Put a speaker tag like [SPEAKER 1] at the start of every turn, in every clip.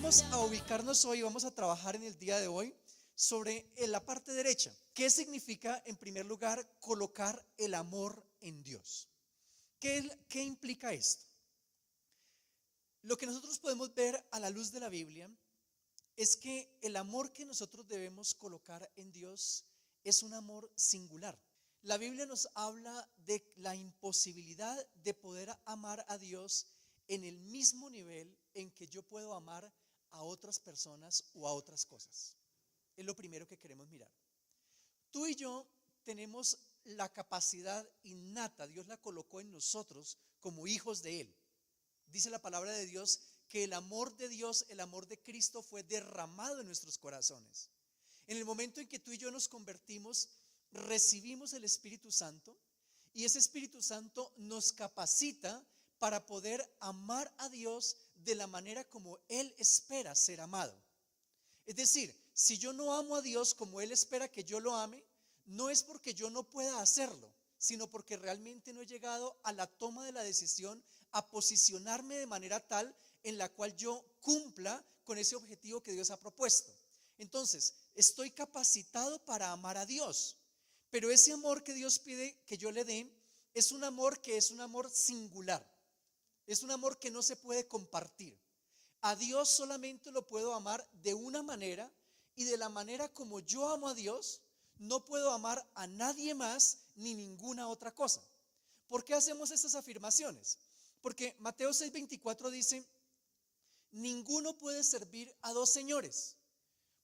[SPEAKER 1] Vamos a ubicarnos hoy, vamos a trabajar en el día de hoy sobre la parte derecha. ¿Qué significa, en primer lugar, colocar el amor en Dios? ¿Qué implica esto? Lo que nosotros podemos ver a la luz de la Biblia es que el amor que nosotros debemos colocar en Dios es un amor singular. La Biblia nos habla de la imposibilidad de poder amar a Dios en el mismo nivel en que yo puedo amar a otras personas o a otras cosas. Es lo primero que queremos mirar. Tú y yo tenemos la capacidad innata, Dios la colocó en nosotros como hijos de Él. Dice la palabra de Dios que el amor de Dios, el amor de Cristo fue derramado en nuestros corazones. En el momento en que tú y yo nos convertimos, recibimos el Espíritu Santo y ese Espíritu Santo nos capacita para poder amar a Dios de la manera como Él espera ser amado. Es decir, si yo no amo a Dios como Él espera que yo lo ame, no es porque yo no pueda hacerlo, sino porque realmente no he llegado a la toma de la decisión, a posicionarme de manera tal en la cual yo cumpla con ese objetivo que Dios ha propuesto. Entonces, estoy capacitado para amar a Dios, pero ese amor que Dios pide que yo le dé es un amor que es un amor singular, es un amor que no se puede compartir. A Dios solamente lo puedo amar de una manera, y de la manera como yo amo a Dios, no puedo amar a nadie más ni ninguna otra cosa. ¿Por qué hacemos estas afirmaciones? Porque Mateo 6:24 dice: ninguno puede servir a dos señores,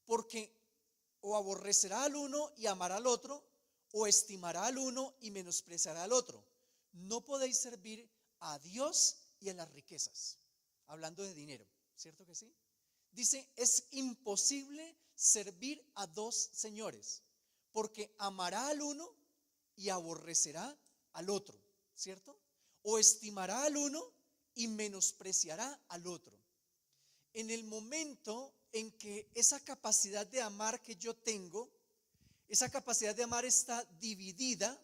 [SPEAKER 1] porque o aborrecerá al uno y amará al otro, o estimará al uno y menospreciará al otro. No podéis servir a Dios y a las riquezas. Hablando de dinero, ¿cierto que sí? Dice, es imposible servir a dos señores, porque amará al uno y aborrecerá al otro, ¿cierto? O estimará al uno y menospreciará al otro. En el momento en que esa capacidad de amar que yo tengo, esa capacidad de amar está dividida,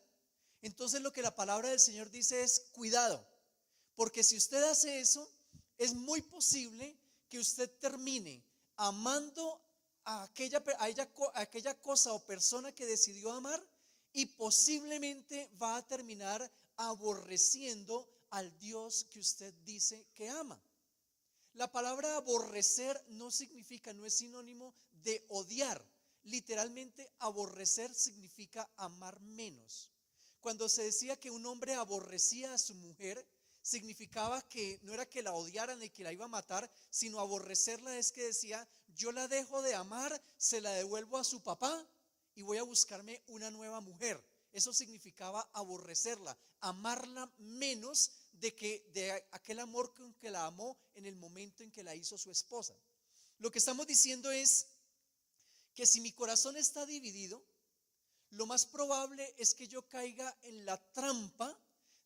[SPEAKER 1] entonces lo que la palabra del Señor dice es cuidado, porque si usted hace eso, es muy posible que usted termine amando a aquella cosa o persona que decidió amar, y posiblemente va a terminar aborreciendo al Dios que usted dice que ama. La palabra aborrecer no significa, no es sinónimo de odiar. Literalmente aborrecer significa amar menos. Cuando se decía que un hombre aborrecía a su mujer, significaba que no era que la odiaran y que la iba a matar, sino aborrecerla es que decía: yo la dejo de amar, se la devuelvo a su papá y voy a buscarme una nueva mujer. Eso significaba aborrecerla, amarla menos de aquel amor con que la amó en el momento en que la hizo su esposa. Lo que estamos diciendo es que si mi corazón está dividido, lo más probable es que yo caiga en la trampa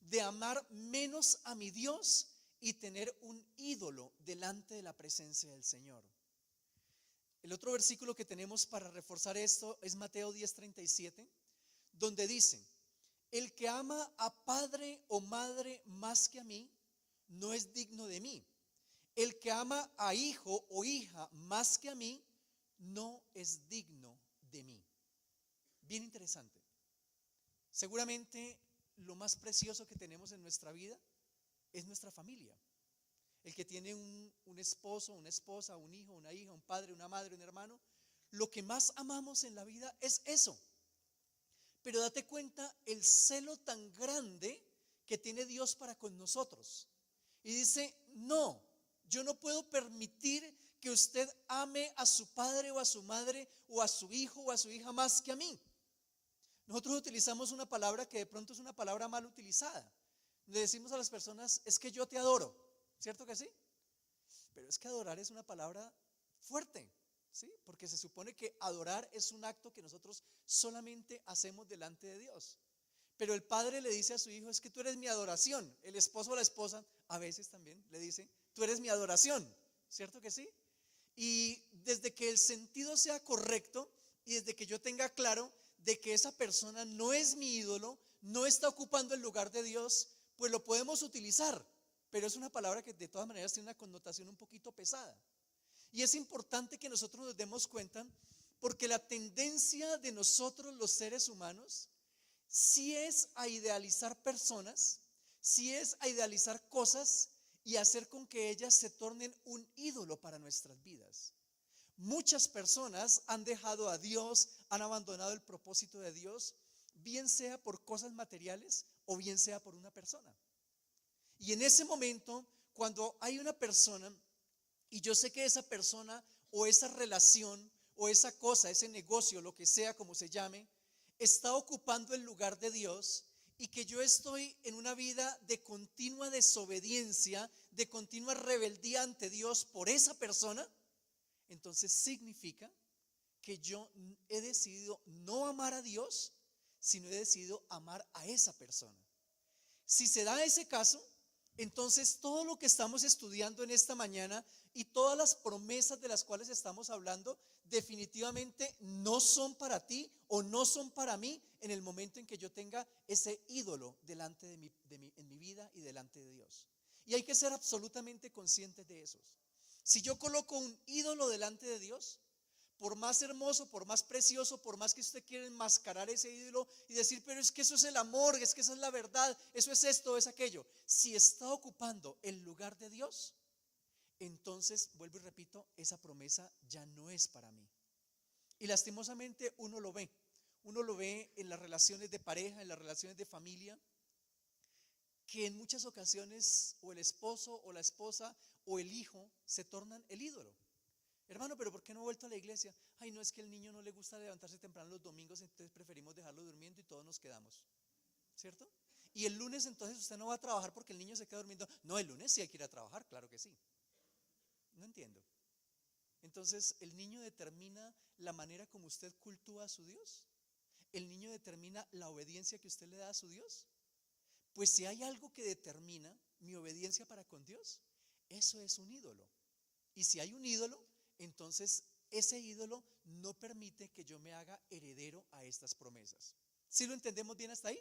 [SPEAKER 1] de amar menos a mi Dios y tener un ídolo delante de la presencia del Señor. El otro versículo que tenemos para reforzar esto es Mateo 10:37, donde dice: el que ama a padre o madre más que a mí, no es digno de mí. El que ama a hijo o hija más que a mí, no es digno de mí. Bien interesante. Seguramente lo más precioso que tenemos en nuestra vida es nuestra familia. El que tiene un esposo, una esposa, un hijo, una hija, un padre, una madre, un hermano, lo que más amamos en la vida es eso. Pero date cuenta el celo tan grande que tiene Dios para con nosotros. Y dice: no, yo no puedo permitir que usted ame a su padre o a su madre o a su hijo o a su hija más que a mí. Nosotros utilizamos una palabra que de pronto es una palabra mal utilizada. Le decimos a las personas: es que yo te adoro, ¿cierto que sí? Pero es que adorar es una palabra fuerte, ¿sí? Porque se supone que adorar es un acto que nosotros solamente hacemos delante de Dios. Pero el padre le dice a su hijo: es que tú eres mi adoración. El esposo o la esposa a veces también le dice: tú eres mi adoración, ¿cierto que sí? Y desde que el sentido sea correcto y desde que yo tenga claro de que esa persona no es mi ídolo, no está ocupando el lugar de Dios, pues lo podemos utilizar. Pero es una palabra que de todas maneras tiene una connotación un poquito pesada. Y es importante que nosotros nos demos cuenta porque la tendencia de nosotros los seres humanos sí es a idealizar personas, sí es a idealizar cosas y hacer con que ellas se tornen un ídolo para nuestras vidas. Muchas personas han dejado a Dios, han abandonado el propósito de Dios, bien sea por cosas materiales o bien sea por una persona. Y en ese momento, cuando hay una persona y yo sé que esa persona o esa relación o esa cosa, ese negocio, lo que sea como se llame, está ocupando el lugar de Dios y que yo estoy en una vida de continua desobediencia, de continua rebeldía ante Dios por esa persona, entonces significa que yo he decidido no amar a Dios, sino he decidido amar a esa persona. Si se da ese caso, entonces todo lo que estamos estudiando en esta mañana y todas las promesas de las cuales estamos hablando definitivamente no son para ti o no son para mí en el momento en que yo tenga ese ídolo delante en mi vida y delante de Dios. Y hay que ser absolutamente conscientes de eso. Si yo coloco un ídolo delante de Dios, por más hermoso, por más precioso, por más que usted quiera enmascarar ese ídolo y decir, pero es que eso es el amor, es que eso es la verdad, eso es esto, es aquello. Si está ocupando el lugar de Dios, entonces, vuelvo y repito, esa promesa ya no es para mí. Y lastimosamente uno lo ve en las relaciones de pareja, en las relaciones de familia, que en muchas ocasiones o el esposo o la esposa o el hijo se tornan el ídolo. Hermano, pero ¿por qué no he vuelto a la iglesia? Ay, no, es que al niño no le gusta levantarse temprano los domingos, entonces preferimos dejarlo durmiendo y todos nos quedamos, ¿cierto? Y el lunes entonces usted no va a trabajar porque el niño se queda durmiendo. No, el lunes sí hay que ir a trabajar, claro que sí. No entiendo. Entonces, ¿el niño determina la manera como usted cultúa a su Dios? ¿El niño determina la obediencia que usted le da a su Dios? Pues si hay algo que determina mi obediencia para con Dios, eso es un ídolo. Y si hay un ídolo, entonces ese ídolo no permite que yo me haga heredero a estas promesas. ¿Sí lo entendemos bien hasta ahí?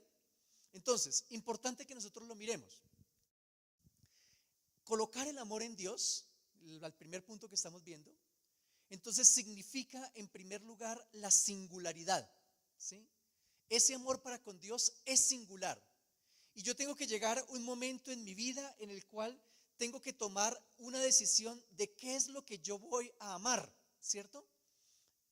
[SPEAKER 1] Entonces, importante que nosotros lo miremos. Colocar el amor en Dios, el primer punto que estamos viendo, entonces significa en primer lugar la singularidad, ¿sí? Ese amor para con Dios es singular. Y yo tengo que llegar a un momento en mi vida en el cual tengo que tomar una decisión de qué es lo que yo voy a amar, ¿cierto?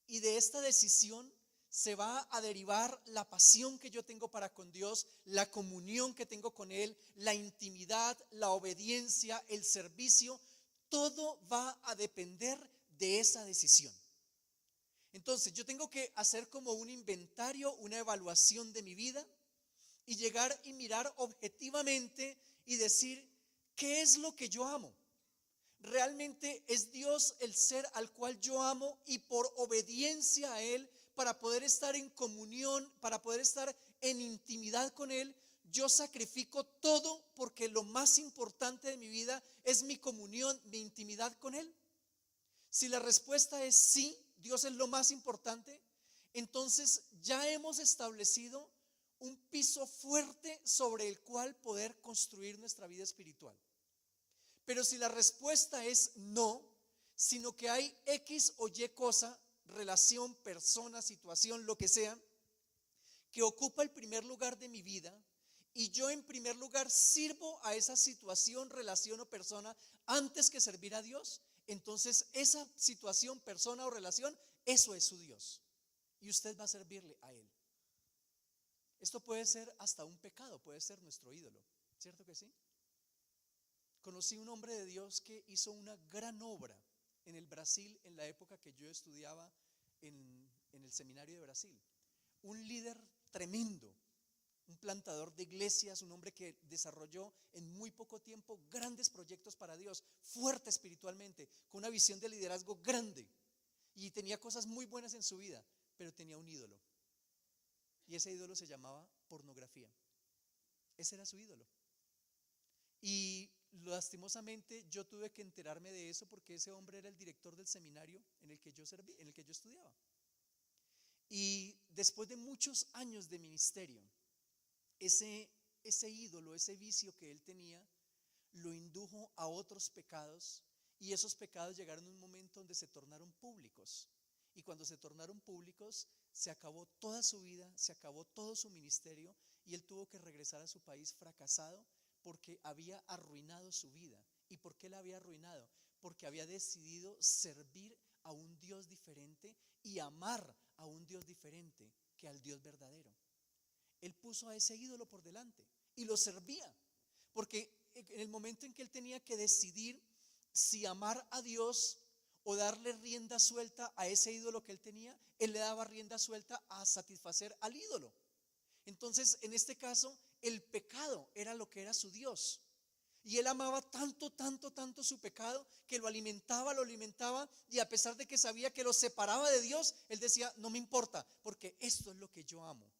[SPEAKER 1] Y de esta decisión se va a derivar la pasión que yo tengo para con Dios, la comunión que tengo con Él, la intimidad, la obediencia, el servicio. Todo va a depender de esa decisión. Entonces yo tengo que hacer como un inventario, una evaluación de mi vida y llegar y mirar objetivamente y decir, ¿qué es lo que yo amo? ¿Realmente es Dios el ser al cual yo amo y por obediencia a Él, para poder estar en comunión, para poder estar en intimidad con Él, yo sacrifico todo porque lo más importante de mi vida es mi comunión, mi intimidad con Él? Si la respuesta es sí, Dios es lo más importante, entonces ya hemos establecido un piso fuerte sobre el cual poder construir nuestra vida espiritual. Pero si la respuesta es no, sino que hay X o Y cosa, relación, persona, situación, lo que sea, que ocupa el primer lugar de mi vida, y yo en primer lugar sirvo a esa situación, relación o persona antes que servir a Dios, entonces esa situación, persona o relación, eso es su Dios. Y usted va a servirle a Él. Esto puede ser hasta un pecado, puede ser nuestro ídolo, ¿cierto que sí? Conocí un hombre de Dios que hizo una gran obra en el Brasil en la época que yo estudiaba en el seminario de Brasil. Un líder tremendo, un plantador de iglesias, un hombre que desarrolló en muy poco tiempo grandes proyectos para Dios, fuerte espiritualmente, con una visión de liderazgo grande, y tenía cosas muy buenas en su vida, pero tenía un ídolo. Y ese ídolo se llamaba pornografía. Ese era su ídolo. Y lastimosamente yo tuve que enterarme de eso porque ese hombre era el director del seminario en el que yo serví, en el que yo estudiaba. Y después de muchos años de ministerio, ese ídolo, ese vicio que él tenía, lo indujo a otros pecados Y esos pecados llegaron a un momento donde se tornaron públicos. Y cuando se tornaron públicos, se acabó toda su vida, se acabó todo su ministerio y él tuvo que regresar a su país fracasado porque había arruinado su vida. ¿Y por qué la había arruinado? Porque había decidido servir a un Dios diferente y amar a un Dios diferente que al Dios verdadero. Él puso a ese ídolo por delante y lo servía, porque en el momento en que él tenía que decidir si amar a Dios o darle rienda suelta a ese ídolo que él tenía, él le daba rienda suelta a satisfacer al ídolo. Entonces, en este caso, el pecado era lo que era su Dios. Y él amaba tanto, tanto, tanto su pecado que lo alimentaba, y a pesar de que sabía que lo separaba de Dios, él decía, no me importa, porque esto es lo que yo amo.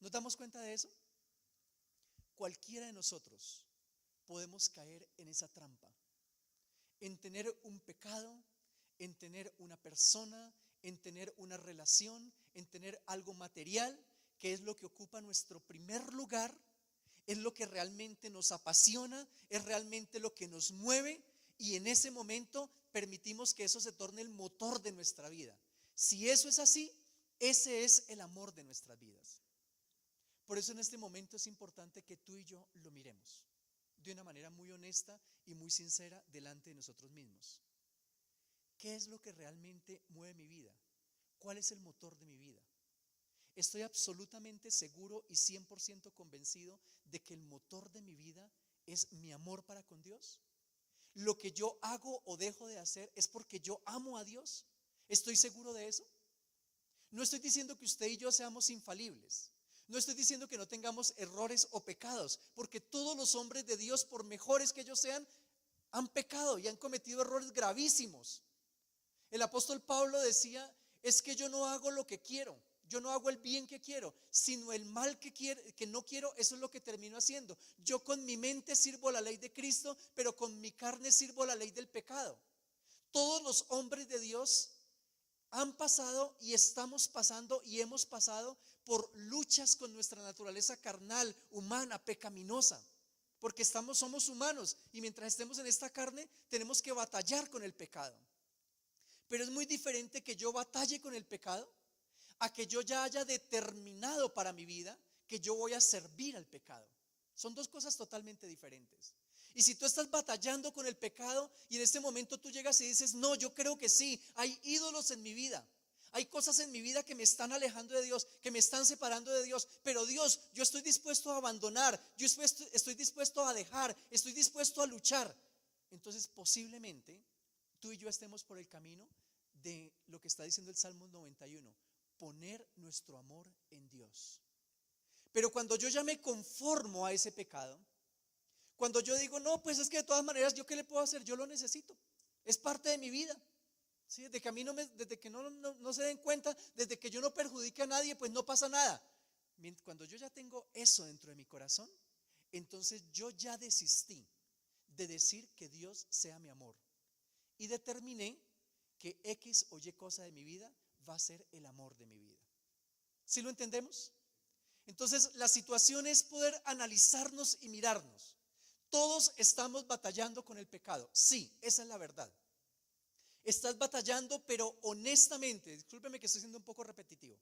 [SPEAKER 1] ¿Nos damos cuenta de eso? Cualquiera de nosotros podemos caer en esa trampa, en tener un pecado, en tener una persona, en tener una relación, en tener algo material, que es lo que ocupa nuestro primer lugar, es lo que realmente nos apasiona, es realmente lo que nos mueve, y en ese momento permitimos que eso se torne el motor de nuestra vida. Si eso es así, ese es el amor de nuestras vidas. Por eso en este momento es importante que tú y yo lo miremos de una manera muy honesta y muy sincera delante de nosotros mismos. ¿Qué es lo que realmente mueve mi vida? ¿Cuál es el motor de mi vida? Estoy absolutamente seguro y 100% convencido de que el motor de mi vida es mi amor para con Dios. Lo que yo hago o dejo de hacer es porque yo amo a Dios. ¿Estoy seguro de eso? No estoy diciendo que usted y yo seamos infalibles. No estoy diciendo que no tengamos errores o pecados, porque todos los hombres de Dios, por mejores que ellos sean, han pecado y han cometido errores gravísimos. El apóstol Pablo decía, es que yo no hago lo que quiero, yo no hago el bien que quiero, sino el mal que no quiero, eso es lo que termino haciendo. Yo con mi mente sirvo la ley de Cristo, pero con mi carne sirvo la ley del pecado. Todos los hombres de Dios han pasado y estamos pasando y hemos pasado por luchas con nuestra naturaleza carnal, humana, pecaminosa, porque somos humanos y mientras estemos en esta carne tenemos que batallar con el pecado. Pero es muy diferente que yo batalle con el pecado a que yo ya haya determinado para mi vida que yo voy a servir al pecado. Son dos cosas totalmente diferentes. Y si tú estás batallando con el pecado y en este momento tú llegas y dices, no, yo creo que sí, hay ídolos en mi vida, hay cosas en mi vida que me están alejando de Dios, que me están separando de Dios, pero Dios, yo estoy dispuesto a abandonar, yo estoy dispuesto a dejar, estoy dispuesto a luchar. Entonces posiblemente tú y yo estemos por el camino de lo que está diciendo el Salmo 91, poner nuestro amor en Dios. Pero cuando yo ya me conformo a ese pecado, cuando yo digo, no, pues es que de todas maneras, ¿yo qué le puedo hacer? Yo lo necesito, es parte de mi vida, ¿sí? Desde que a mí desde que no se den cuenta, desde que yo no perjudique a nadie, pues no pasa nada. Cuando yo ya tengo eso dentro de mi corazón, entonces yo ya desistí de decir que Dios sea mi amor y determiné que X o Y cosa de mi vida va a ser el amor de mi vida. ¿Sí lo entendemos? Entonces la situación es poder analizarnos y mirarnos. Todos estamos batallando con el pecado. Sí, esa es la verdad. Estás batallando, pero honestamente, discúlpeme que estoy siendo un poco repetitivo.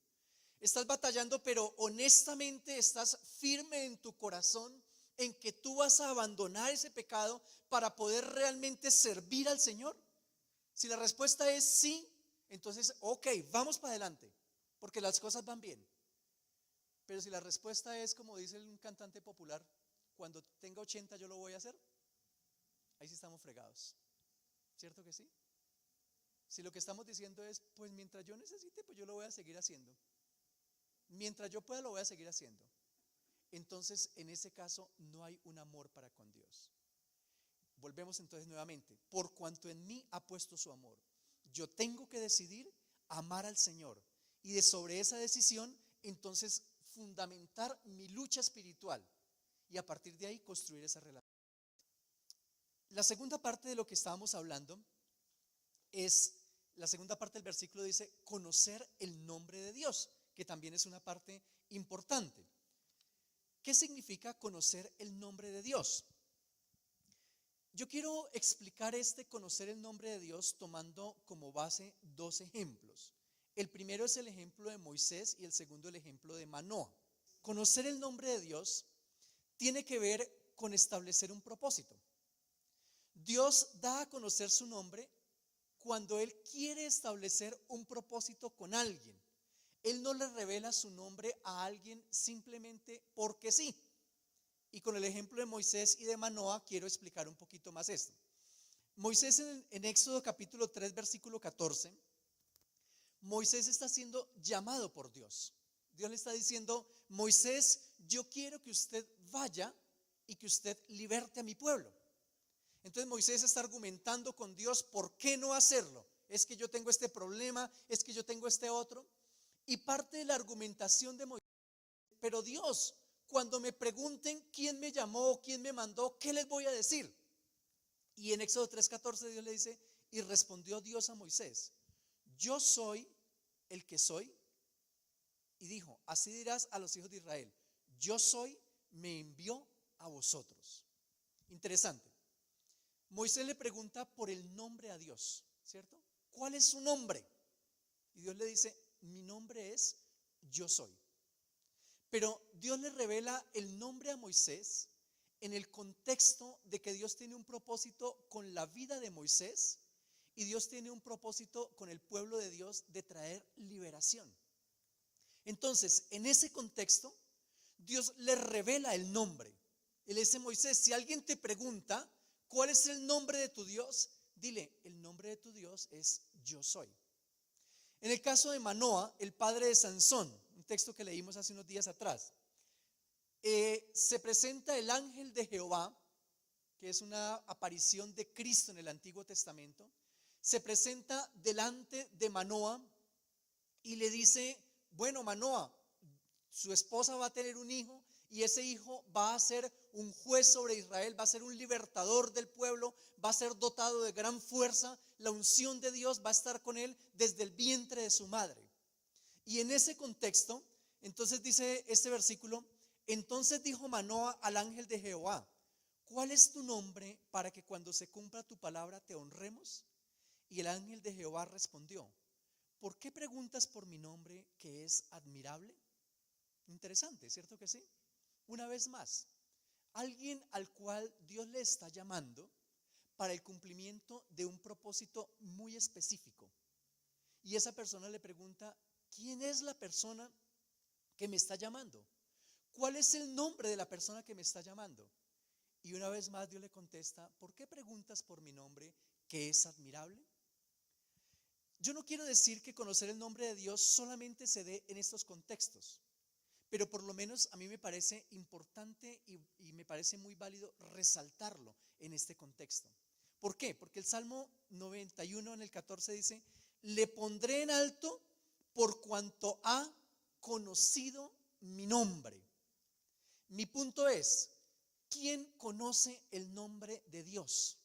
[SPEAKER 1] Estás batallando, pero honestamente estás firme en tu corazón en que tú vas a abandonar ese pecado para poder realmente servir al Señor. Si la respuesta es sí, entonces, ok, vamos para adelante, porque las cosas van bien. Pero si la respuesta es, como dice un cantante popular, cuando tenga 80 yo lo voy a hacer, ahí sí estamos fregados. ¿Cierto que sí? Si lo que estamos diciendo es, pues mientras yo necesite, pues yo lo voy a seguir haciendo. Mientras yo pueda, lo voy a seguir haciendo. Entonces, en ese caso, no hay un amor para con Dios. Volvemos entonces nuevamente, por cuanto en mí ha puesto su amor, yo tengo que decidir amar al Señor y de sobre esa decisión, entonces fundamentar mi lucha espiritual y a partir de ahí construir esa relación. La segunda parte de lo que estábamos hablando es, la segunda parte del versículo dice, conocer el nombre de Dios, que también es una parte importante. ¿Qué significa conocer el nombre de Dios? Yo quiero explicar conocer el nombre de Dios tomando como base dos ejemplos. El primero es el ejemplo de Moisés y el segundo el ejemplo de Manoa. Conocer el nombre de Dios tiene que ver con establecer un propósito. Dios da a conocer su nombre cuando Él quiere establecer un propósito con alguien. Él no le revela su nombre a alguien simplemente porque sí. Y con el ejemplo de Moisés y de Manoa quiero explicar un poquito más esto. Moisés en Éxodo capítulo 3 versículo 14, Moisés está siendo llamado por Dios. Dios le está diciendo: Moisés, yo quiero que usted vaya y que usted liberte a mi pueblo. Entonces Moisés está argumentando con Dios por qué no hacerlo. Es que yo tengo este problema, es que yo tengo este otro. Y parte de la argumentación de Moisés: pero Dios, cuando me pregunten quién me llamó, quién me mandó, ¿qué les voy a decir? Y en Éxodo 3:14 Dios le dice: y respondió Dios a Moisés: yo soy el que soy. Y dijo: así dirás a los hijos de Israel: yo soy, me envió a vosotros. Interesante. Moisés le pregunta por el nombre a Dios, ¿cierto? ¿Cuál es su nombre? Y Dios le dice: mi nombre es yo soy. Pero Dios le revela el nombre a Moisés en el contexto de que Dios tiene un propósito con la vida de Moisés y Dios tiene un propósito con el pueblo de Dios de traer liberación. Entonces, en ese contexto, Dios le revela el nombre. Él le dice: Moisés, si alguien te pregunta ¿cuál es el nombre de tu Dios? Dile: el nombre de tu Dios es yo soy. En el caso de Manoa, el padre de Sansón, un texto que leímos hace unos días atrás, se presenta el ángel de Jehová, que es una aparición de Cristo en el Antiguo Testamento. Se presenta delante de Manoa y le dice: bueno, Manoa, su esposa va a tener un hijo y ese hijo va a ser un juez sobre Israel, va a ser un libertador del pueblo, va a ser dotado de gran fuerza, la unción de Dios va a estar con él desde el vientre de su madre. Y en ese contexto, entonces dice este versículo: entonces dijo Manoa al ángel de Jehová: ¿cuál es tu nombre para que cuando se cumpla tu palabra te honremos? Y el ángel de Jehová respondió: ¿por qué preguntas por mi nombre, que es admirable? Interesante, ¿cierto que sí? Una vez más, alguien al cual Dios le está llamando para el cumplimiento de un propósito muy específico. Y esa persona le pregunta: ¿quién es la persona que me está llamando? ¿Cuál es el nombre de la persona que me está llamando? Y una vez más Dios le contesta: ¿por qué preguntas por mi nombre, que es admirable? Yo no quiero decir que conocer el nombre de Dios solamente se dé en estos contextos, pero por lo menos a mí me parece importante y me parece muy válido resaltarlo en este contexto. ¿Por qué? Porque el Salmo 91 en el 14 dice: le pondré en alto por cuanto ha conocido mi nombre. Mi punto es: ¿quién conoce el nombre de Dios?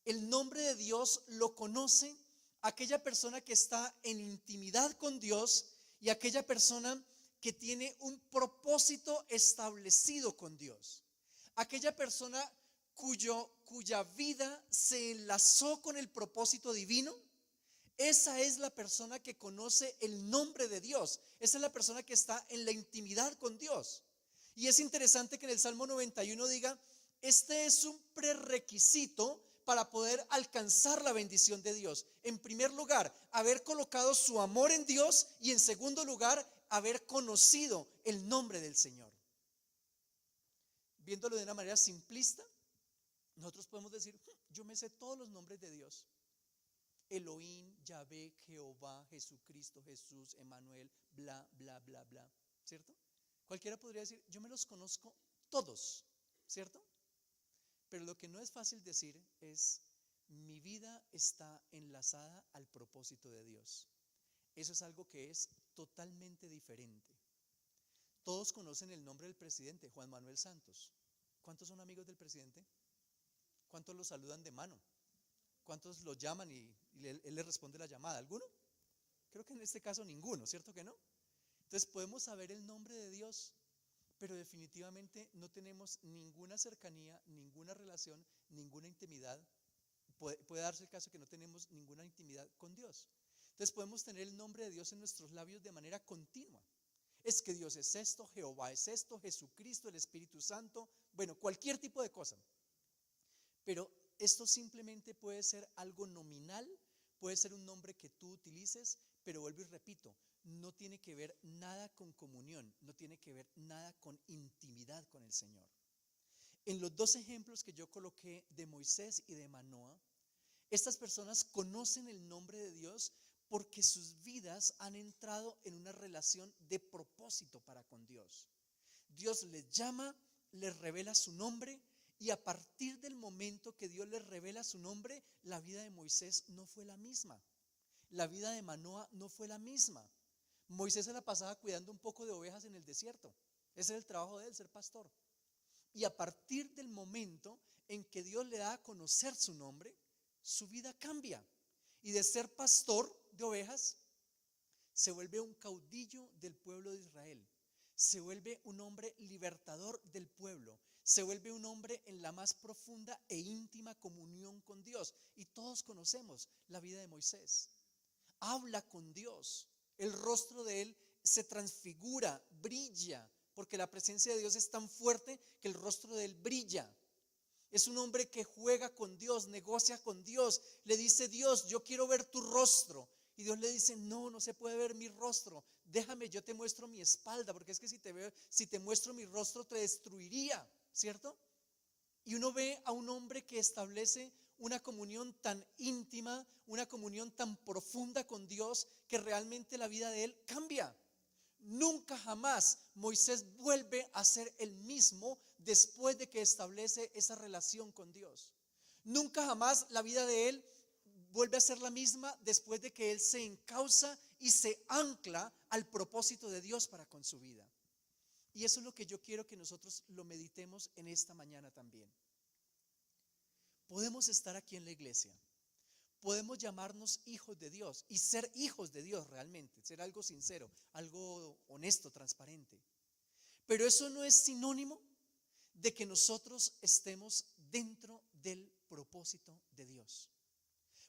[SPEAKER 1] El nombre de Dios lo conoce aquella persona que está en intimidad con Dios y aquella persona que tiene un propósito establecido con Dios. Aquella persona cuya vida se enlazó con el propósito divino. Esa es la persona que conoce el nombre de Dios. Esa es la persona que está en la intimidad con Dios. Y es interesante que en el Salmo 91 diga: este es un prerequisito para poder alcanzar la bendición de Dios. En primer lugar, haber colocado su amor en Dios, y en segundo lugar, haber conocido el nombre del Señor. Viéndolo de una manera simplista, nosotros podemos decir: yo me sé todos los nombres de Dios: Elohim, Yahvé, Jehová, Jesucristo, Jesús, Emmanuel, bla, bla, bla, bla, ¿cierto? Cualquiera podría decir: yo me los conozco todos, ¿cierto? Pero lo que no es fácil decir es: mi vida está enlazada al propósito de Dios. Eso es algo que es totalmente diferente. Todos conocen el nombre del presidente, Juan Manuel Santos. ¿Cuántos son amigos del presidente? ¿Cuántos lo saludan de mano? ¿Cuántos lo llaman y él le responde la llamada? ¿Alguno? Creo que en este caso ninguno, ¿cierto que no? Entonces podemos saber el nombre de Dios, pero definitivamente no tenemos ninguna cercanía, ninguna relación, ninguna intimidad. Puede darse el caso que no tenemos ninguna intimidad con Dios. Entonces podemos tener el nombre de Dios en nuestros labios de manera continua. Es que Dios es esto, Jehová es esto, Jesucristo, el Espíritu Santo, bueno, cualquier tipo de cosa. Pero esto simplemente puede ser algo nominal, puede ser un nombre que tú utilices, pero vuelvo y repito, no tiene que ver nada con comunión, no tiene que ver nada con intimidad con el Señor. En los dos ejemplos que yo coloqué de Moisés y de Manoah, estas personas conocen el nombre de Dios porque sus vidas han entrado en una relación de propósito para con Dios. Dios les llama, les revela su nombre, y a partir del momento que Dios les revela su nombre, la vida de Moisés no fue la misma. La vida de Manoah no fue la misma. Moisés se la pasaba cuidando un poco de ovejas en el desierto. Ese era el trabajo de él, ser pastor. Y a partir del momento en que Dios le da a conocer su nombre, su vida cambia. Y de ser pastor de ovejas, se vuelve un caudillo del pueblo de Israel. Se vuelve un hombre libertador del pueblo. Se vuelve un hombre en la más profunda e íntima comunión con Dios. Y todos conocemos la vida de Moisés. Habla con Dios. El rostro de él se transfigura, brilla, porque la presencia de Dios es tan fuerte que el rostro de él brilla. Es un hombre que juega con Dios, negocia con Dios. Le dice: Dios, yo quiero ver tu rostro. Y Dios le dice: no, no se puede ver mi rostro. Déjame, yo te muestro mi espalda, porque es que si te muestro mi rostro te destruiría, ¿cierto? Y uno ve a un hombre que establece una comunión tan íntima, una comunión tan profunda con Dios, que realmente la vida de él cambia. Nunca jamás Moisés vuelve a ser el mismo después de que establece esa relación con Dios. Nunca jamás la vida de él vuelve a ser la misma después de que él se encausa y se ancla al propósito de Dios para con su vida. Y eso es lo que yo quiero que nosotros lo meditemos en esta mañana también. Podemos estar aquí en la iglesia, podemos llamarnos hijos de Dios y ser hijos de Dios realmente, ser algo sincero, algo honesto, transparente. Pero eso no es sinónimo de que nosotros estemos dentro del propósito de Dios.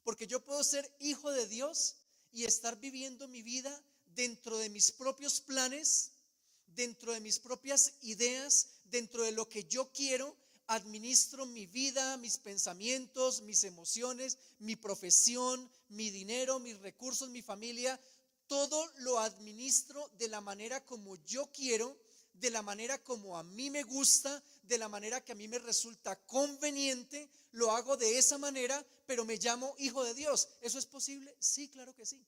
[SPEAKER 1] Porque yo puedo ser hijo de Dios y estar viviendo mi vida dentro de mis propios planes, dentro de mis propias ideas, dentro de lo que yo quiero. Administro mi vida, mis pensamientos, mis emociones, mi profesión, mi dinero, mis recursos, mi familia. Todo lo administro de la manera como yo quiero, de la manera como a mí me gusta, de la manera que a mí me resulta conveniente. Lo hago de esa manera, pero me llamo hijo de Dios. ¿Eso es posible? Sí, claro que sí.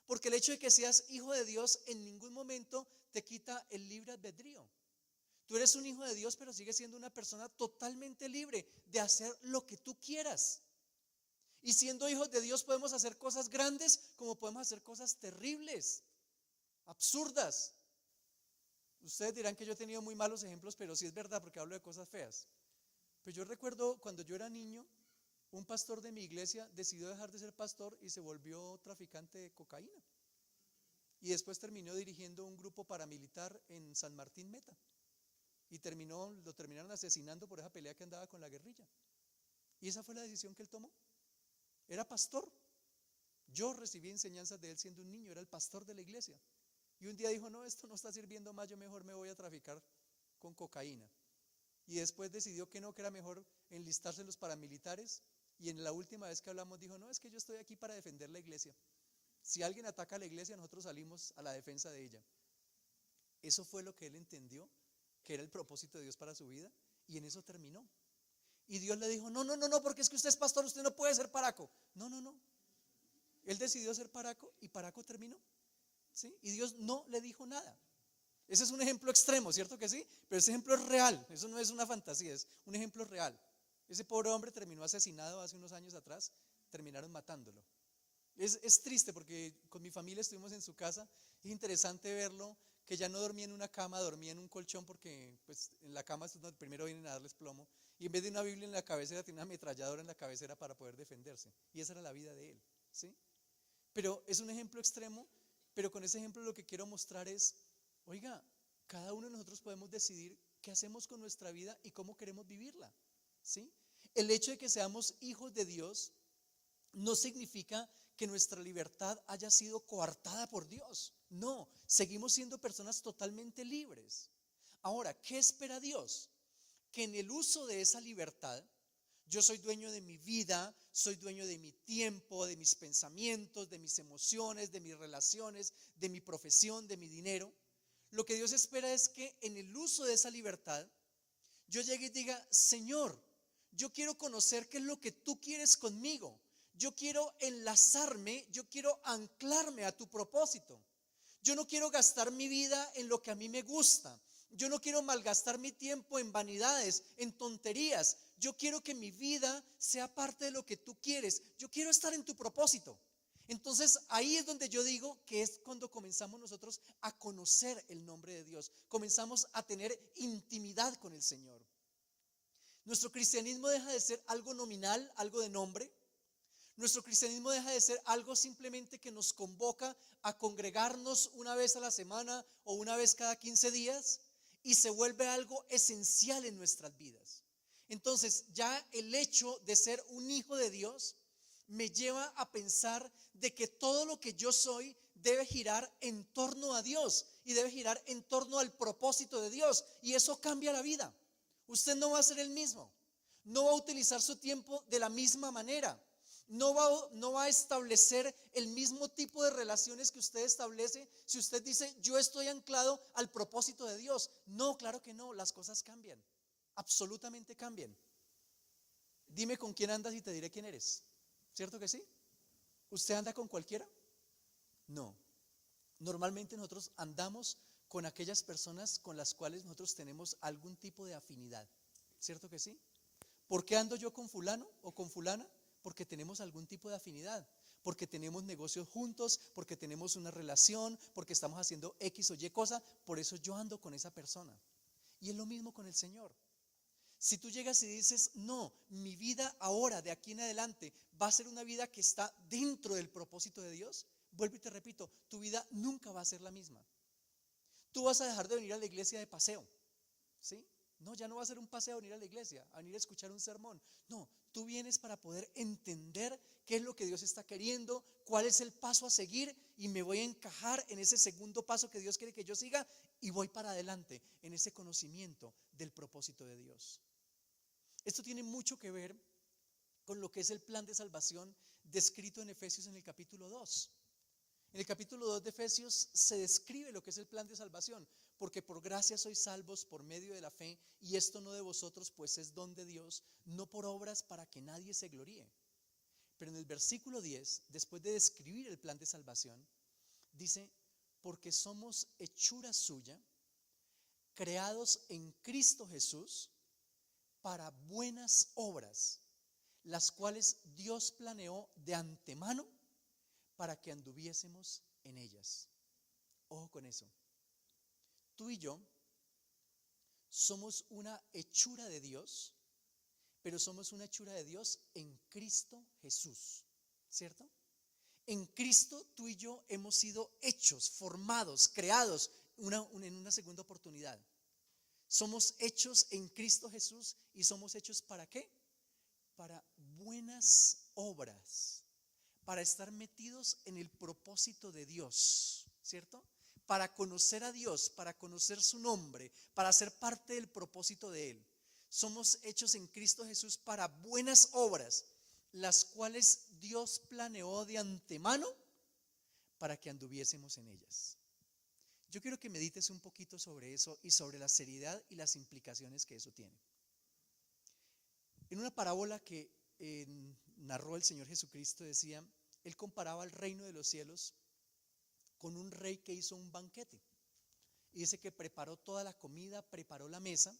[SPEAKER 1] Porque el hecho de que seas hijo de Dios en ningún momento te quita el libre albedrío. Tú eres un hijo de Dios, pero sigues siendo una persona totalmente libre de hacer lo que tú quieras. Y siendo hijos de Dios podemos hacer cosas grandes como podemos hacer cosas terribles, absurdas. Ustedes dirán que yo he tenido muy malos ejemplos, pero sí es verdad, porque hablo de cosas feas. Pero yo recuerdo cuando yo era niño, un pastor de mi iglesia decidió dejar de ser pastor y se volvió traficante de cocaína. Y después terminó dirigiendo un grupo paramilitar en San Martín Meta. Y lo terminaron asesinando por esa pelea que andaba con la guerrilla. Y esa fue la decisión que él tomó. Era pastor. Yo recibí enseñanzas de él siendo un niño, era el pastor de la iglesia. Y un día dijo: no, esto no está sirviendo más, yo mejor me voy a traficar con cocaína. Y después decidió que no, que era mejor enlistarse en los paramilitares. Y en la última vez que hablamos dijo: no, es que yo estoy aquí para defender la iglesia. Si alguien ataca a la iglesia, nosotros salimos a la defensa de ella. Eso fue lo que él entendió que era el propósito de Dios para su vida, y en eso terminó. Y Dios le dijo: no, porque es que usted es pastor, usted no puede ser paraco. No. Él decidió ser paraco y paraco terminó, ¿sí? Y Dios no le dijo nada. Ese es un ejemplo extremo, ¿cierto que sí? Pero ese ejemplo es real, eso no es una fantasía, es un ejemplo real. Ese pobre hombre terminó asesinado hace unos años atrás, terminaron matándolo. Es triste porque con mi familia estuvimos en su casa. Es interesante verlo, que ya no dormía en una cama, dormía en un colchón, porque pues en la cama es donde primero vienen a darles plomo, y en vez de una Biblia en la cabecera tenía una ametralladora en la cabecera para poder defenderse, y esa era la vida de él, ¿sí? Pero es un ejemplo extremo, pero con ese ejemplo lo que quiero mostrar es: oiga, Cada uno de nosotros podemos decidir qué hacemos con nuestra vida y cómo queremos vivirla, ¿sí? El hecho de que seamos hijos de Dios no significa que nuestra libertad haya sido coartada por Dios. No, seguimos siendo personas totalmente libres. Ahora, ¿qué espera Dios? Que en el uso de esa libertad, yo soy dueño de mi vida, soy dueño de mi tiempo, de mis pensamientos, de mis emociones, de mis relaciones, de mi profesión, de mi dinero. Lo que Dios espera es que en el uso de esa libertad, yo llegue y diga: Señor, yo quiero conocer qué es lo que tú quieres conmigo. Yo quiero enlazarme, yo quiero anclarme a tu propósito. Yo no quiero gastar mi vida en lo que a mí me gusta. Yo no quiero malgastar mi tiempo en vanidades, en tonterías. Yo quiero que mi vida sea parte de lo que tú quieres. Yo quiero estar en tu propósito. Entonces ahí es donde yo digo que es cuando comenzamos nosotros a conocer el nombre de Dios. Comenzamos a tener intimidad con el Señor. Nuestro cristianismo deja de ser algo nominal, algo de nombre. Nuestro cristianismo deja de ser algo simplemente que nos convoca a congregarnos una vez a la semana o una vez cada 15 días y se vuelve algo esencial en nuestras vidas. Entonces ya el hecho de ser un hijo de Dios me lleva a pensar de que todo lo que yo soy debe girar en torno a Dios y debe girar en torno al propósito de Dios, y eso cambia la vida. Usted no va a ser el mismo, no va a utilizar su tiempo de la misma manera. No va a establecer el mismo tipo de relaciones que usted establece si usted dice: yo estoy anclado al propósito de Dios. No, claro que no, las cosas cambian, absolutamente cambian. Dime con quién andas y te diré quién eres. ¿Cierto que sí? ¿Usted anda con cualquiera? No. Normalmente nosotros andamos con aquellas personas con las cuales nosotros tenemos algún tipo de afinidad. ¿Cierto que sí? ¿Por qué ando yo con fulano o con fulana? Porque tenemos algún tipo de afinidad, porque tenemos negocios juntos, porque tenemos una relación, porque estamos haciendo X o Y cosa. Por eso yo ando con esa persona. Y es lo mismo con el Señor. Si tú llegas y dices: no, mi vida ahora, de aquí en adelante, va a ser una vida que está dentro del propósito de Dios, vuelvo y te repito, tu vida nunca va a ser la misma. Tú vas a dejar de venir a la iglesia de paseo, ¿sí? No, ya no va a ser un paseo venir a la iglesia, a venir a escuchar un sermón. No, tú vienes para poder entender qué es lo que Dios está queriendo, cuál es el paso a seguir, y me voy a encajar en ese segundo paso que Dios quiere que yo siga, y voy para adelante en ese conocimiento del propósito de Dios. Esto tiene mucho que ver con lo que es el plan de salvación descrito en Efesios en el capítulo 2. En el capítulo 2 de Efesios se describe lo que es el plan de salvación: porque por gracia sois salvos por medio de la fe, y esto no de vosotros, pues es don de Dios, no por obras, para que nadie se gloríe. Pero en el versículo 10, después de describir el plan de salvación, dice: porque somos hechura suya, creados en Cristo Jesús para buenas obras, las cuales Dios planeó de antemano para que anduviésemos en ellas. Ojo con eso. Tú y yo somos una hechura de Dios, pero somos una hechura de Dios en Cristo Jesús, ¿cierto? En Cristo tú y yo hemos sido hechos, formados, creados en una segunda oportunidad. Somos hechos en Cristo Jesús, y somos hechos ¿para qué? Para buenas obras, para estar metidos en el propósito de Dios, ¿cierto? Para conocer a Dios, para conocer su nombre, para ser parte del propósito de Él. Somos hechos en Cristo Jesús para buenas obras, las cuales Dios planeó de antemano para que anduviésemos en ellas. Yo quiero que medites un poquito sobre eso y sobre la seriedad y las implicaciones que eso tiene. En una parábola que narró el Señor Jesucristo, decía, Él comparaba el reino de los cielos con un rey que hizo un banquete. Y dice que preparó toda la comida, preparó la mesa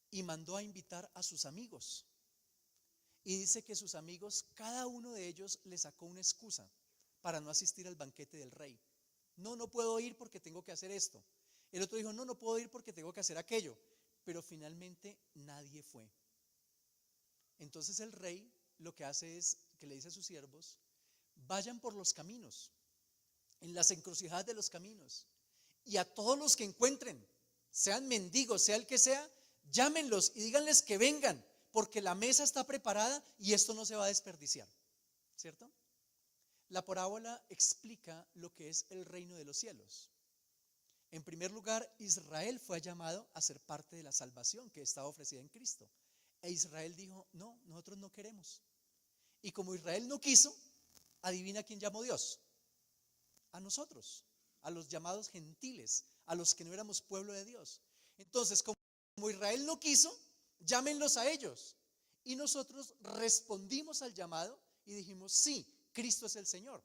[SPEAKER 1] y mandó a invitar a sus amigos. Y dice que sus amigos, cada uno de ellos le sacó una excusa para no asistir al banquete del rey. No, no puedo ir porque tengo que hacer esto. El otro dijo: no, no puedo ir porque tengo que hacer aquello. Pero finalmente nadie fue. Entonces el rey lo que hace es que le dice a sus siervos: vayan por los caminos, en las encrucijadas de los caminos, y a todos los que encuentren, sean mendigos, sea el que sea, llámenlos y díganles que vengan, porque la mesa está preparada y esto no se va a desperdiciar, ¿cierto? La parábola explica lo que es el reino de los cielos. En primer lugar, Israel fue llamado a ser parte de la salvación que estaba ofrecida en Cristo. E Israel dijo, no, nosotros no queremos. Y como Israel no quiso, adivina quién llamó Dios. A nosotros, a los llamados gentiles, a los que no éramos pueblo de Dios. Entonces, como Israel no quiso, llámenlos a ellos. Y nosotros respondimos al llamado y dijimos, sí, Cristo es el Señor.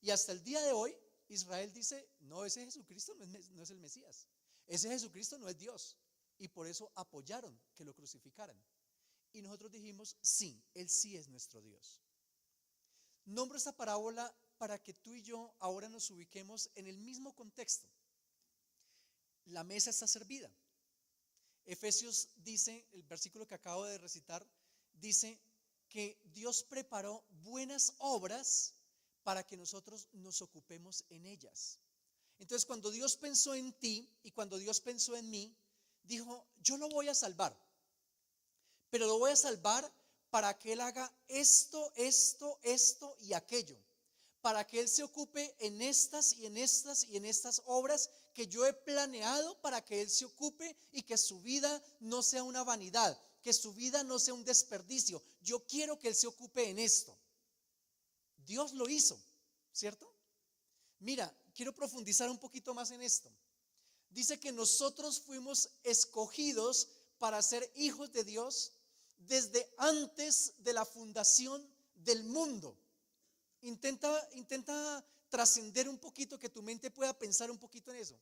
[SPEAKER 1] Y hasta el día de hoy, Israel dice, no, ese Jesucristo no es el Mesías. Ese Jesucristo no es Dios. Y por eso apoyaron que lo crucificaran. Y nosotros dijimos, sí, Él sí es nuestro Dios. Nombro esta parábola para que tú y yo ahora nos ubiquemos en el mismo contexto. La mesa está servida. Efesios dice, el versículo que acabo de recitar, dice que Dios preparó buenas obras para que nosotros nos ocupemos en ellas. Entonces, cuando Dios pensó en ti y cuando Dios pensó en mí, dijo, yo lo voy a salvar, pero lo voy a salvar para que Él haga esto y aquello, para que Él se ocupe en estas y en estas y en estas obras que yo he planeado para que Él se ocupe y que su vida no sea una vanidad, que su vida no sea un desperdicio. Yo quiero que Él se ocupe en esto. Dios lo hizo, ¿cierto? Mira, quiero profundizar un poquito más en esto. Dice que nosotros fuimos escogidos para ser hijos de Dios desde antes de la fundación del mundo. Intenta trascender un poquito, que tu mente pueda pensar un poquito en eso.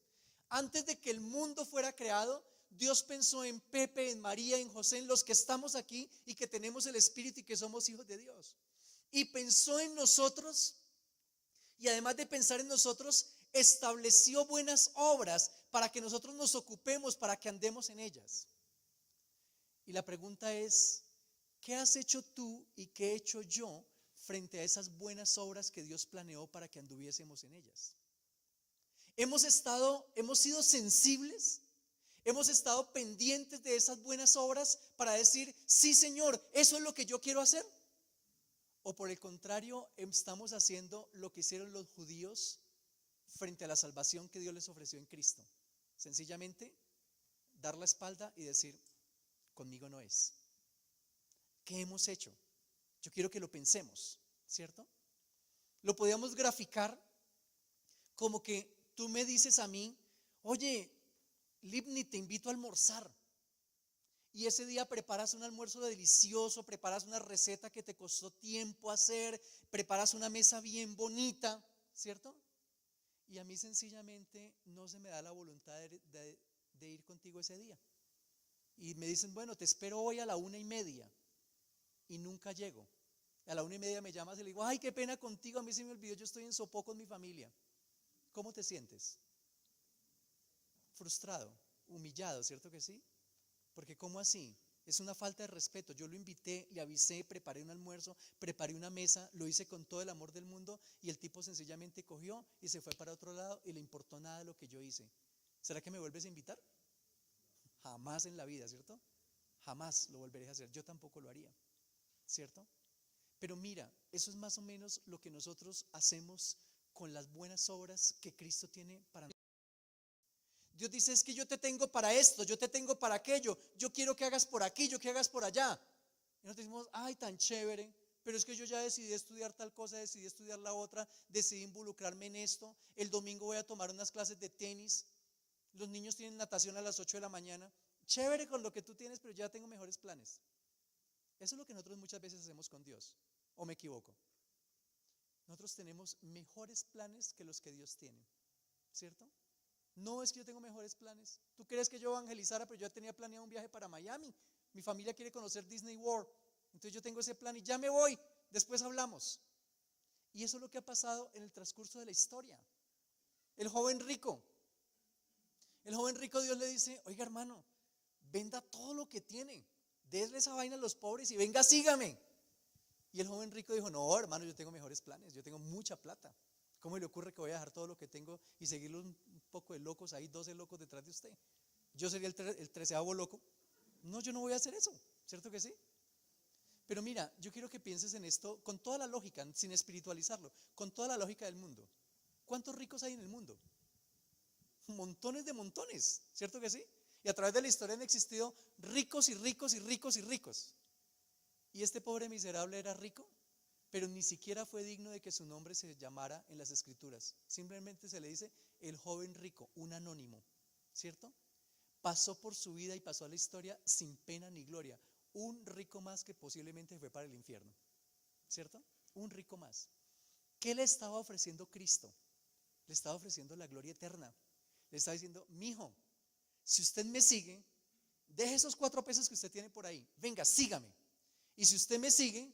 [SPEAKER 1] Antes de que el mundo fuera creado, Dios pensó en Pepe, en María, en José, en los que estamos aquí y que tenemos el Espíritu y que somos hijos de Dios. Y pensó en nosotros, y además de pensar en nosotros, estableció buenas obras para que nosotros nos ocupemos, para que andemos en ellas. Y la pregunta es, ¿qué has hecho tú y qué he hecho yo frente a esas buenas obras que Dios planeó para que anduviésemos en ellas? Hemos sido sensibles, hemos estado pendientes de esas buenas obras para decir, sí, Señor, eso es lo que yo quiero hacer. O por el contrario, estamos haciendo lo que hicieron los judíos frente a la salvación que Dios les ofreció en Cristo. Sencillamente, dar la espalda y decir, conmigo no es. ¿Qué hemos hecho? Yo quiero que lo pensemos, ¿cierto? Lo podíamos graficar como que tú me dices a mí, oye, Libni, te invito a almorzar. Y ese día preparas un almuerzo delicioso, preparas una receta que te costó tiempo hacer, preparas una mesa bien bonita, ¿cierto? Y a mí sencillamente no se me da la voluntad de ir contigo ese día. Y me dicen, bueno, te espero hoy a la 1:30. Y nunca llego. A la 1:30 me llamas y le digo, ay, qué pena contigo, a mí se me olvidó, yo estoy en Sopó con mi familia. ¿Cómo te sientes? Frustrado, humillado, ¿cierto que sí? Porque ¿cómo así? Es una falta de respeto. Yo lo invité, le avisé, preparé un almuerzo, preparé una mesa, lo hice con todo el amor del mundo y el tipo sencillamente cogió y se fue para otro lado y le importó nada de lo que yo hice. ¿Será que me vuelves a invitar? Jamás en la vida, ¿cierto? Jamás lo volveré a hacer. Yo tampoco lo haría, ¿cierto? Pero mira, eso es más o menos lo que nosotros hacemos con las buenas obras que Cristo tiene para nosotros. Dios dice, es que yo te tengo para esto, yo te tengo para aquello, yo quiero que hagas por aquí, yo que hagas por allá. Y nosotros decimos, ay, tan chévere, pero es que yo ya decidí estudiar tal cosa, decidí estudiar la otra, decidí involucrarme en esto, el domingo voy a tomar unas clases de tenis, los niños tienen natación a las 8 de la mañana, chévere con lo que tú tienes, pero ya tengo mejores planes. Eso es lo que nosotros muchas veces hacemos con Dios, ¿o me equivoco? Nosotros tenemos mejores planes que los que Dios tiene, ¿cierto? No es que yo tengo mejores planes. ¿Tú crees que yo evangelizara, pero yo ya tenía planeado un viaje para Miami? Mi familia quiere conocer Disney World, entonces yo tengo ese plan y ya me voy, después hablamos. Y eso es lo que ha pasado en el transcurso de la historia. El joven rico Dios le dice, oiga hermano, venda todo lo que tiene, désle esa vaina a los pobres y venga, sígame. Y el joven rico dijo, no hermano, yo tengo mejores planes, yo tengo mucha plata. ¿Cómo le ocurre que voy a dejar todo lo que tengo y seguirle un poco de locos ahí, 12 locos detrás de usted? Yo sería el 13º loco. No, yo no voy a hacer eso, ¿cierto que sí? Pero mira, yo quiero que pienses en esto con toda la lógica, sin espiritualizarlo, con toda la lógica del mundo. ¿Cuántos ricos hay en el mundo? Montones de montones, ¿cierto que sí? Y a través de la historia han existido ricos y ricos y ricos y ricos. Y este pobre miserable era rico, pero ni siquiera fue digno de que su nombre se llamara en las escrituras. Simplemente se le dice el joven rico, un anónimo, ¿cierto? Pasó por su vida y pasó a la historia sin pena ni gloria. Un rico más que posiblemente fue para el infierno, ¿cierto? Un rico más. ¿Qué le estaba ofreciendo Cristo? Le estaba ofreciendo la gloria eterna. Le estaba diciendo, mijo, si usted me sigue, deje esos 4 pesos que usted tiene por ahí, venga, sígame. Y si usted me sigue,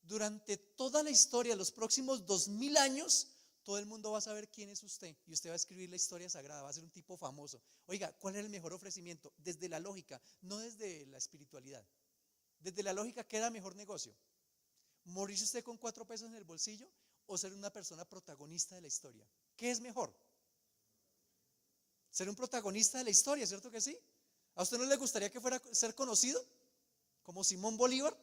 [SPEAKER 1] durante toda la historia, los próximos 2000 años, todo el mundo va a saber quién es usted y usted va a escribir la historia sagrada, va a ser un tipo famoso. Oiga, ¿cuál es el mejor ofrecimiento? Desde la lógica, no desde la espiritualidad. Desde la lógica, ¿qué era mejor negocio? ¿Morirse usted con 4 pesos en el bolsillo o ser una persona protagonista de la historia? ¿Qué es mejor? Ser un protagonista de la historia, ¿cierto que sí? ¿A usted no le gustaría que fuera ser conocido como Simón Bolívar?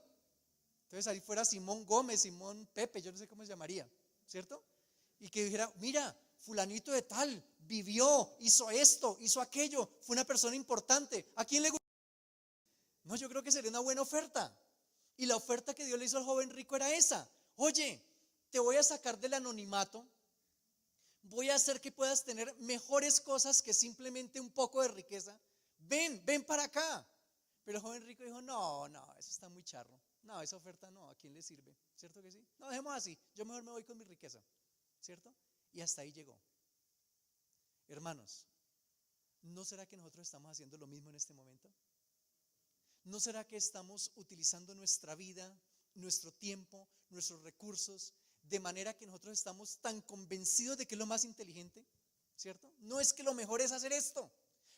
[SPEAKER 1] Entonces ahí fuera Simón Gómez, Simón Pepe, yo no sé cómo se llamaría, ¿cierto? Y que dijera, mira, fulanito de tal, vivió, hizo esto, hizo aquello, fue una persona importante. ¿A quién le gusta? No, yo creo que sería una buena oferta. Y la oferta que Dios le hizo al joven rico era esa. Oye, te voy a sacar del anonimato, voy a hacer que puedas tener mejores cosas que simplemente un poco de riqueza. Ven para acá. Pero el joven rico dijo, no, eso está muy charro. No, esa oferta no, ¿a quién le sirve? ¿Cierto que sí? No, dejemos así, yo mejor me voy con mi riqueza, ¿cierto? Y hasta ahí llegó. Hermanos, ¿no será que nosotros estamos haciendo lo mismo en este momento? ¿No será que estamos utilizando nuestra vida, nuestro tiempo, nuestros recursos, de manera que nosotros estamos tan convencidos de que es lo más inteligente? ¿Cierto? No es que lo mejor es hacer esto,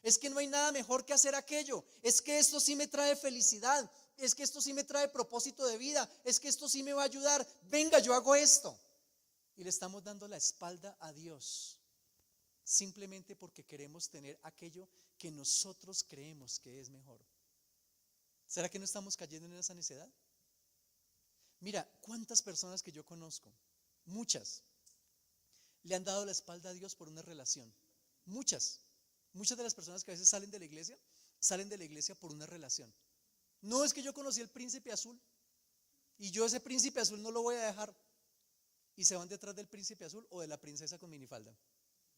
[SPEAKER 1] es que no hay nada mejor que hacer aquello, es que esto sí me trae felicidad, es que esto sí me trae propósito de vida, es que esto sí me va a ayudar, venga, yo hago esto. Y le estamos dando la espalda a Dios, simplemente porque queremos tener aquello que nosotros creemos que es mejor. ¿Será que no estamos cayendo en esa necedad? Mira, cuántas personas que yo conozco, muchas, le han dado la espalda a Dios por una relación. Muchas de las personas que a veces salen de la iglesia por una relación. No es que yo conocí el príncipe azul y yo ese príncipe azul no lo voy a dejar. Y se van detrás del príncipe azul o de la princesa con minifalda.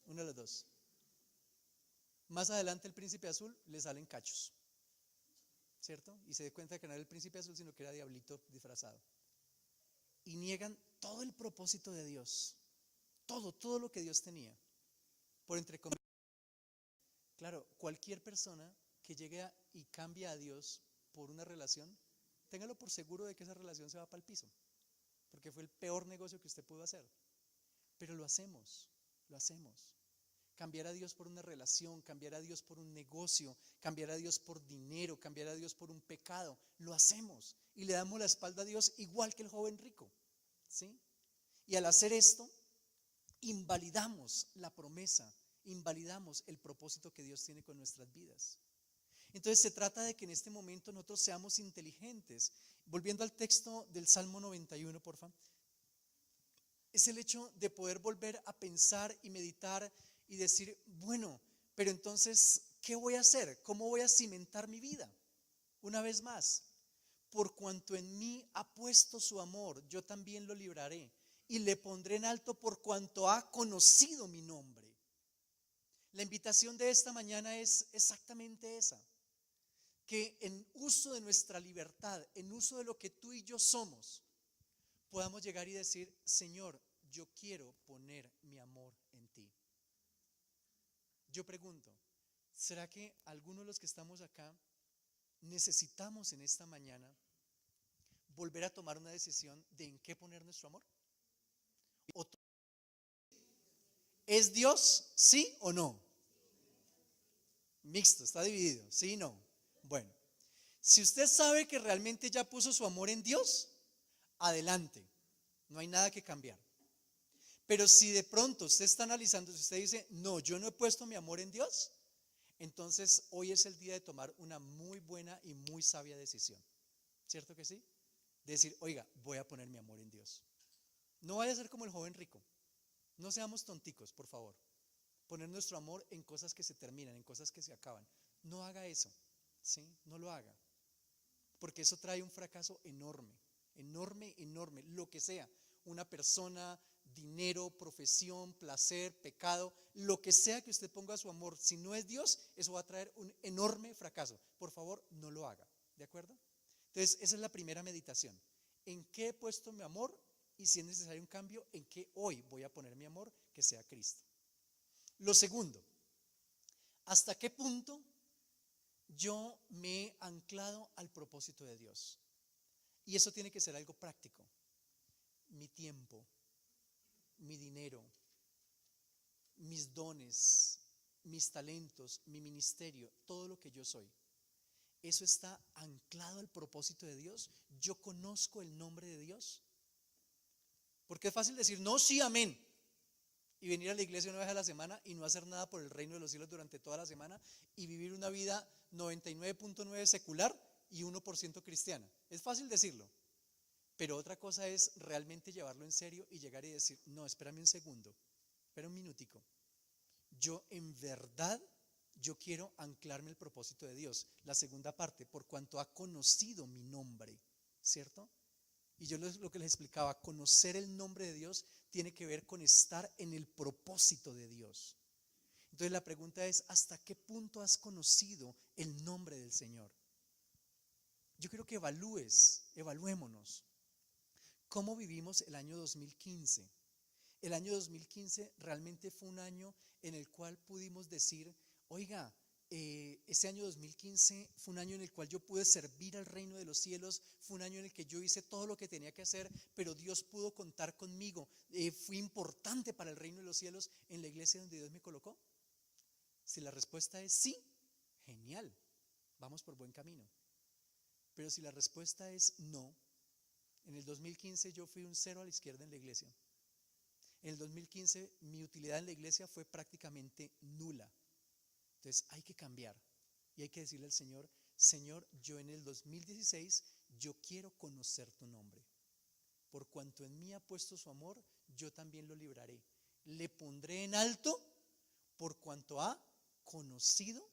[SPEAKER 1] Una de las dos. Más adelante el príncipe azul le salen cachos, ¿cierto? Y se da cuenta que no era el príncipe azul, sino que era diablito disfrazado. Y niegan todo el propósito de Dios, todo lo que Dios tenía, por entre comillas. Claro, cualquier persona que llegue y cambie a Dios por una relación, téngalo por seguro de que esa relación se va para el piso, porque fue el peor negocio que usted pudo hacer. Pero lo hacemos. Cambiar a Dios por una relación, cambiar a Dios por un negocio, cambiar a Dios por dinero, cambiar a Dios por un pecado, lo hacemos y le damos la espalda a Dios igual que el joven rico, ¿sí? Y al hacer esto, invalidamos la promesa, invalidamos el propósito que Dios tiene con nuestras vidas. Entonces se trata de que en este momento nosotros seamos inteligentes. Volviendo al texto del Salmo 91, por favor. Es el hecho de poder volver a pensar y meditar y decir, bueno, pero entonces, ¿qué voy a hacer? ¿Cómo voy a cimentar mi vida? Una vez más, por cuanto en mí ha puesto su amor, yo también lo libraré y le pondré en alto por cuanto ha conocido mi nombre. La invitación de esta mañana es exactamente esa, que en uso de nuestra libertad, en uso de lo que tú y yo somos, podamos llegar y decir, Señor, yo quiero poner mi amor en ti. Yo pregunto, ¿será que algunos de los que estamos acá necesitamos en esta mañana volver a tomar una decisión de en qué poner nuestro amor? ¿Es Dios, sí o no? Mixto, está dividido, sí y no. Bueno, si usted sabe que realmente ya puso su amor en Dios, adelante, no hay nada que cambiar. Pero si de pronto usted está analizando, si usted dice, no, yo no he puesto mi amor en Dios, entonces hoy es el día de tomar una muy buena y muy sabia decisión. ¿Cierto que sí? De decir, oiga, voy a poner mi amor en Dios. No vaya a ser como el joven rico. No seamos tonticos, por favor. Poner nuestro amor en cosas que se terminan, en cosas que se acaban. No haga eso, ¿sí? No lo haga. Porque eso trae un fracaso enorme, enorme, enorme. Lo que sea, una persona, dinero, profesión, placer, pecado, lo que sea que usted ponga su amor, si no es Dios, eso va a traer un enorme fracaso. Por favor, no lo haga, ¿de acuerdo? Entonces, esa es la primera meditación. ¿En qué he puesto mi amor? Y si es necesario un cambio, ¿en qué hoy voy a poner mi amor? Que sea Cristo. Lo segundo, ¿hasta qué punto yo me he anclado al propósito de Dios? Y eso tiene que ser algo práctico. Mi tiempo, mi dinero, mis dones, mis talentos, mi ministerio, todo lo que yo soy. ¿Eso está anclado al propósito de Dios? ¿Yo conozco el nombre de Dios? Porque es fácil decir, no, sí, amén. Y venir a la iglesia una vez a la semana y no hacer nada por el reino de los cielos durante toda la semana y vivir una vida 99.9 secular y 1% cristiana. Es fácil decirlo, pero otra cosa es realmente llevarlo en serio y llegar y decir, no, espérame un segundo, espera un minutico. Yo en verdad, yo quiero anclarme al propósito de Dios. La segunda parte, por cuanto ha conocido mi nombre, ¿cierto? Y yo lo que les explicaba, conocer el nombre de Dios tiene que ver con estar en el propósito de Dios. Entonces la pregunta es, ¿hasta qué punto has conocido el nombre del Señor? Yo quiero que evaluémonos. ¿Cómo vivimos el año 2015? El año 2015 realmente fue un año en el cual pudimos decir, oiga, ese año 2015 fue un año en el cual yo pude servir al reino de los cielos, fue un año en el que yo hice todo lo que tenía que hacer, pero Dios pudo contar conmigo, fui importante para el reino de los cielos en la iglesia donde Dios me colocó. Si la respuesta es sí, genial, vamos por buen camino. Pero si la respuesta es no, en el 2015 yo fui un cero a la izquierda en la iglesia. En el 2015 mi utilidad en la iglesia fue prácticamente nula. Entonces hay que cambiar y hay que decirle al Señor, Señor, yo en el 2016 yo quiero conocer tu nombre. Por cuanto en mí ha puesto su amor, yo también lo libraré. Le pondré en alto por cuanto ha conocido